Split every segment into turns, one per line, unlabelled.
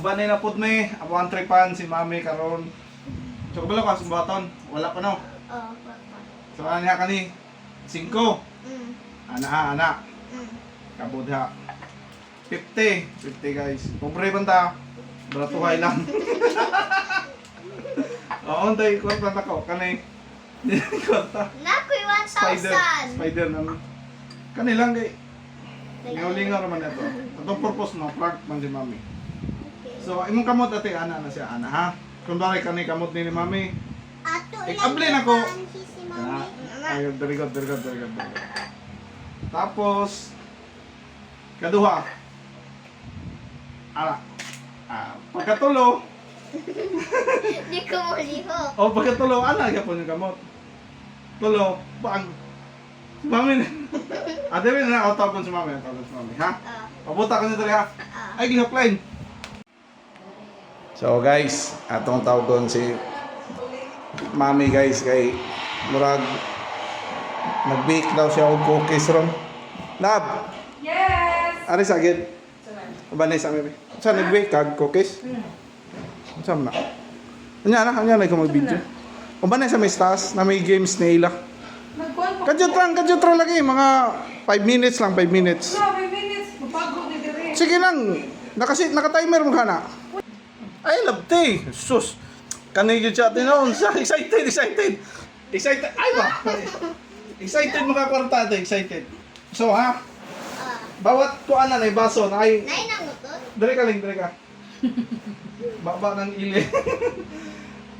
Banay na pud me, ako ang tripan si mami karon. So kabalo ka sumbaton, wala pa no.
Oh, papa.
So ano niya kani? 5. Ana. Kabud ha. 50 guys. Pobre banta. Bratuhay lang. Oo, tay ko banta ko kanay. Kwarta.
Nakoy 1,000.
Spider nang kani lang kay. Lingaw-lingaw naman ito. Itong purpose no, prank man si mami. So, imong kamot ate, ana na siya, ana ha? Kung bakit kani kamot ni mami,
Ato
ikablin ako.
si mami.
Ayun, very good. Tapos, kaduha. Pagkatulo.
Di ko muliho.
Pagkatulo, ana, yapon yung kamot. Tulo, bang. Mami na. Ate, may na, tawag si mami, ha? Pabuta ko nito ha? Ay, gihapline. So guys, atong tawgon si mami guys kay murag nag-bake daw siya og cookies ron. Lab.
Yes.
Ari sa gid. Banay sa mi. Sa nag-bake kag cookies? Saan na? Anya na ko mag-video. O banay sa may stas na may games nila.
Nagkuhan po.
Kadyo lagi mga 5 minutes lang, 5 minutes.
No, 5 minutes. Mapagod ni dire.
Sige lang. Naka-timer mo kana. Ay, labte. Sus. Kanigid siya tinon. Excited. Ay ba? Excited mo ka kwarta ate. Excited. So ha, bawat kuan na ay baso na ay
Nay nang utot.
dire ka. Baba ng ili.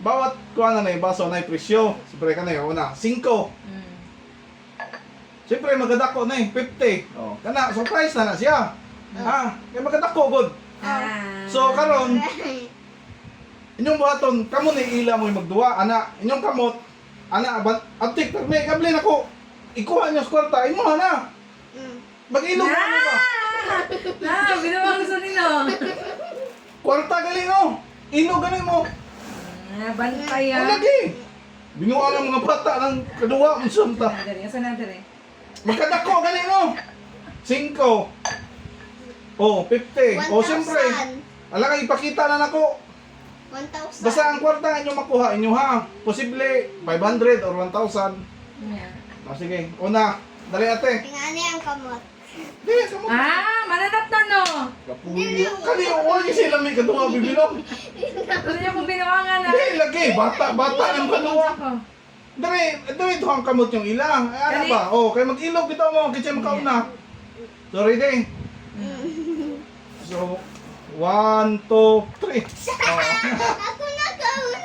Bawat kuan na ay baso na ay presyo. Siyempre ka na yun. Una, 5. Siyempre magadako na 50. Oh, kana surprise na siya. Ha, kay magadako gud. So karon inyong buhaton kamo ni ila mo magduwa ana inyong kamot ana abtik may kable nako ikuha niyo sa kwarta imo na mag-ilog mo ba
Ginawa ko sa nino.
kwarta gali no ilog gali mo
Bantay
ang lagi binuha ng mga bata ng kaduwa unsa ta
Asa na dire?
magkadako gali no 5 50 siyempre ala kay ipakita na nako
1,000.
basta ang kwarta inyo makuha inyo ha. Posible 500 or 1,000. Sige, una. Dali ate.
Tingani ang kamot.
Di, kamo.
Mananap na no.
Kapuyo. Kani wala sila may kaduwa bibilog.
Gusto niya pong binawangan na.
Di lagi bata ng kaduwa. Dali ito ang kamot yung ilang. Ano
Kani-
ba? Kay mag-ilog bitaw mo kitsa makauna. Sorry di. So 1, 2, 3.
Ako na kauna.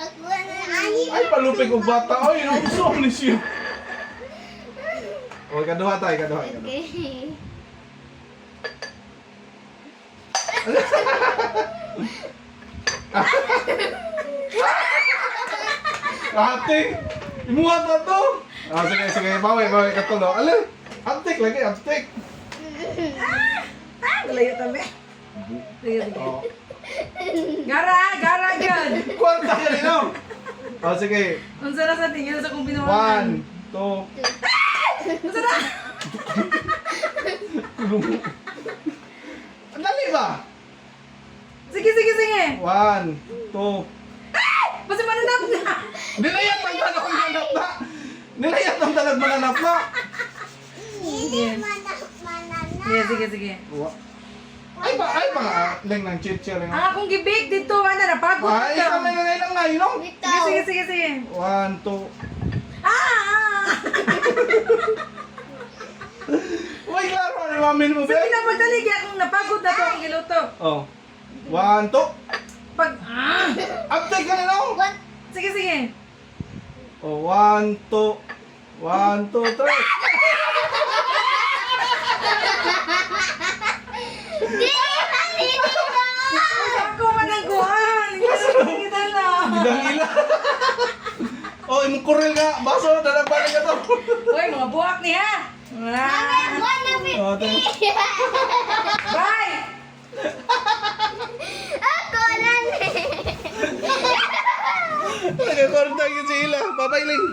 Ako na ani.
Ay palupig og bata. Ay, nauso ni siya. Kaduha tayo, kaduha.
Okay.
Ate, imuha na to. Sige, bawi katulo. Alin, antik lagi, antik.
Layo tabi. Sige.
Oh.
Gara gyud.
Kwarta ka rin, no? Sige.
Unsa na sa tingin sa kung binawangan?
1, 2.
Unsa na?
Ang dali ba?
Sige.
1, 2.
Basta mananap na.
Nilayat ang talag mananap na. Nilayat ang talag mananap na.
Hindi mananap.
Sige.
Ay ba, lang ng chicha lang.
Ang akong gibig dito, napagod
Ay,
dito.
kamay na lang na, no?
Bitaw.
Sige.
1, 2. Uy, klaro, ano yung mamin mo,
Sa
be?
pinapagdaligi akong napagod na to ang giluto.
1, 2.
Pag,
Uptake ka na, no?
Sige.
1, 2. 1, 2, 3.
Ako manangguhan. Kita na.
Bidang ila. Imong kurel nga. Baso, dadabalik ka to.
Uy, mga buwak niya.
Buwan na 50.
Bye!
Ako na
Nagkakorta yun si ila. Bye-bye, Ling.